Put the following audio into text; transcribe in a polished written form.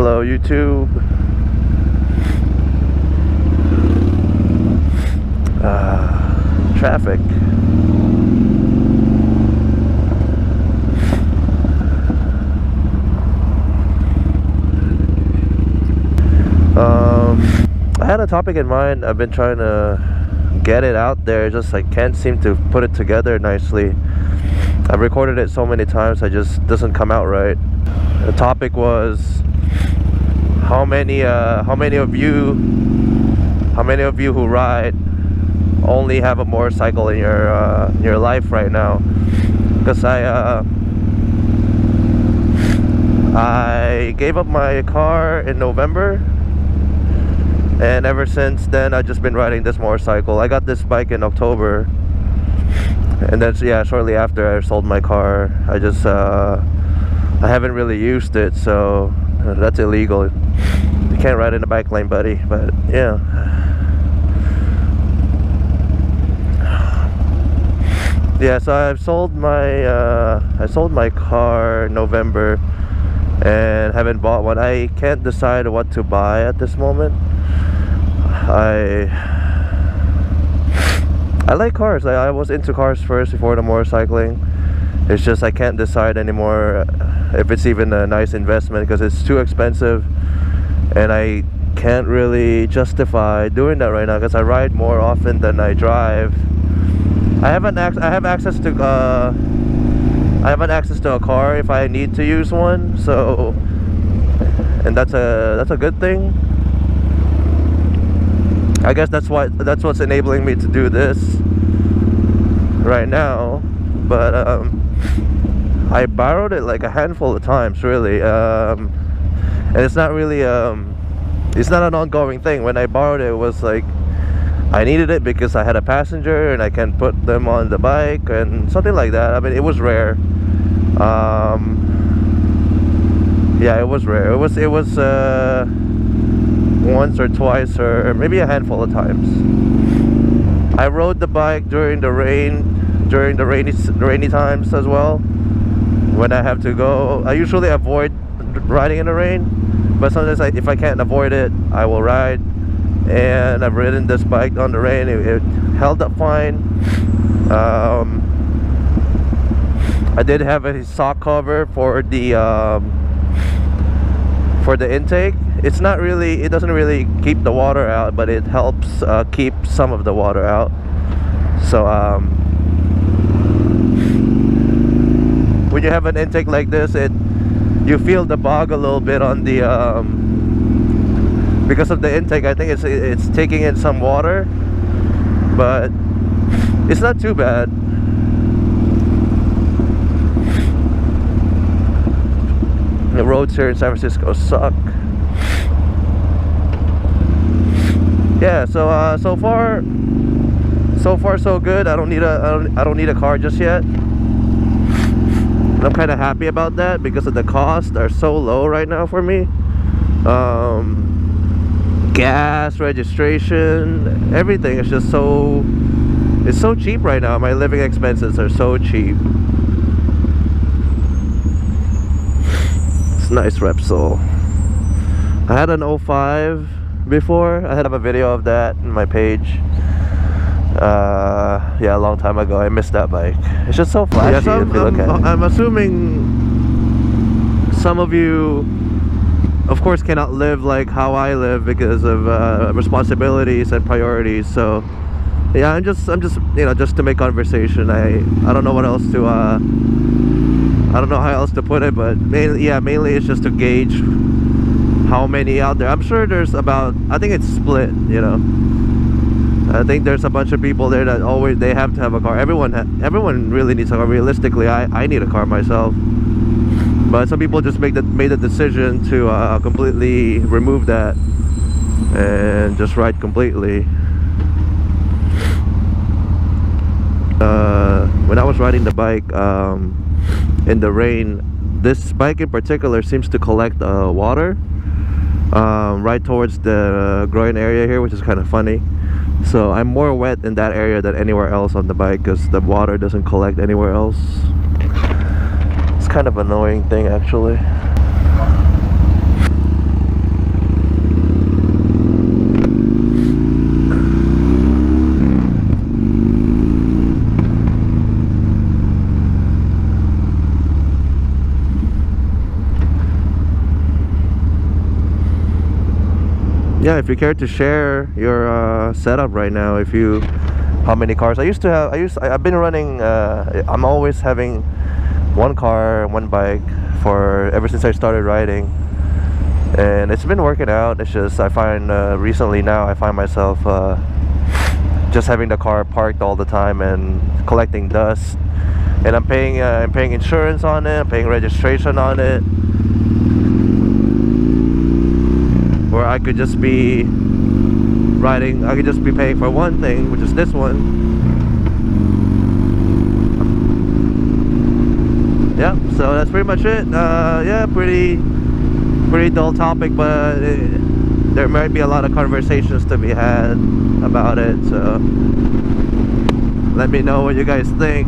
Hello YouTube. Traffic. I had a topic in mind. I've been trying to get it out there, just I can't seem to put it together nicely. I've recorded it so many times, it just doesn't come out right. The topic was how many of you who ride only have a motorcycle in your life right now? Because I gave up my car in November, and ever since then I've just been riding this motorcycle. I got this bike in October, and then yeah, shortly after I sold my car. I haven't really used it, so that's illegal. You can't ride in the bike lane, buddy. But yeah, yeah. So I sold my car in November and haven't bought one. I can't decide what to buy at this moment. I like cars. I was into cars first before the motorcycling. It's just I can't decide anymore if it's even a nice investment because it's too expensive, and I can't really justify doing that right now because I ride more often than I drive. I have access to a car if I need to use one, so, and that's a good thing. I guess that's what's enabling me to do this right now. But I borrowed it like a handful of times, really, and it's not really it's not an ongoing thing. When I borrowed it, it was like I needed it because I had a passenger and I can put them on the bike and something like that. I mean, it was rare. Yeah, it was rare. It was once or twice or maybe a handful of times. I rode the bike during the rainy times as well. When I have to go, I usually avoid riding in the rain, but sometimes if I can't avoid it, I will ride. And I've ridden this bike on the rain. It held up fine. I did have a sock cover for the intake. It doesn't really keep the water out, but it helps keep some of the water out. So when you have an intake like this, you feel the bog a little bit on the because of the intake. I think it's taking in some water, but it's not too bad. The roads here in San Francisco suck. Yeah, so far so good. I don't need a car just yet. And I'm kind of happy about that because of the costs are so low right now for me. Gas, registration, everything is just it's so cheap right now. My living expenses are so cheap. It's nice Repsol. I had an 05 before. I had a video of that in my page. Yeah, a long time ago. I missed that bike. It's just so flashy. Yeah, so I'm assuming some of you, of course, cannot live like how I live because of responsibilities and priorities. So yeah, I'm just just to make conversation. I don't know what else to I don't know how else to put it, but mainly it's just to gauge how many out there. I'm sure there's about, I think it's split, I think there's a bunch of people there that they have to have a car. Everyone really needs a car. Realistically, I need a car myself. But some people just made the decision to completely remove that and just ride completely. When I was riding the bike in the rain, this bike in particular seems to collect water right towards the groin area here, which is kind of funny. So I'm more wet in that area than anywhere else on the bike because the water doesn't collect anywhere else. It's kind of annoying thing, actually. yeah, if you care to share your setup right now, if you, how many cars I used to have. I've been running, I'm always having one car, one bike for ever since I started riding, and it's been working out. It's just I find recently now I find myself just having the car parked all the time and collecting dust, and I'm paying insurance on it, I'm paying registration on it, where I could just be riding, I could just be paying for one thing, which is this one. Yeah, so that's pretty much it. Yeah, pretty dull topic, but there might be a lot of conversations to be had about it, so let me know what you guys think.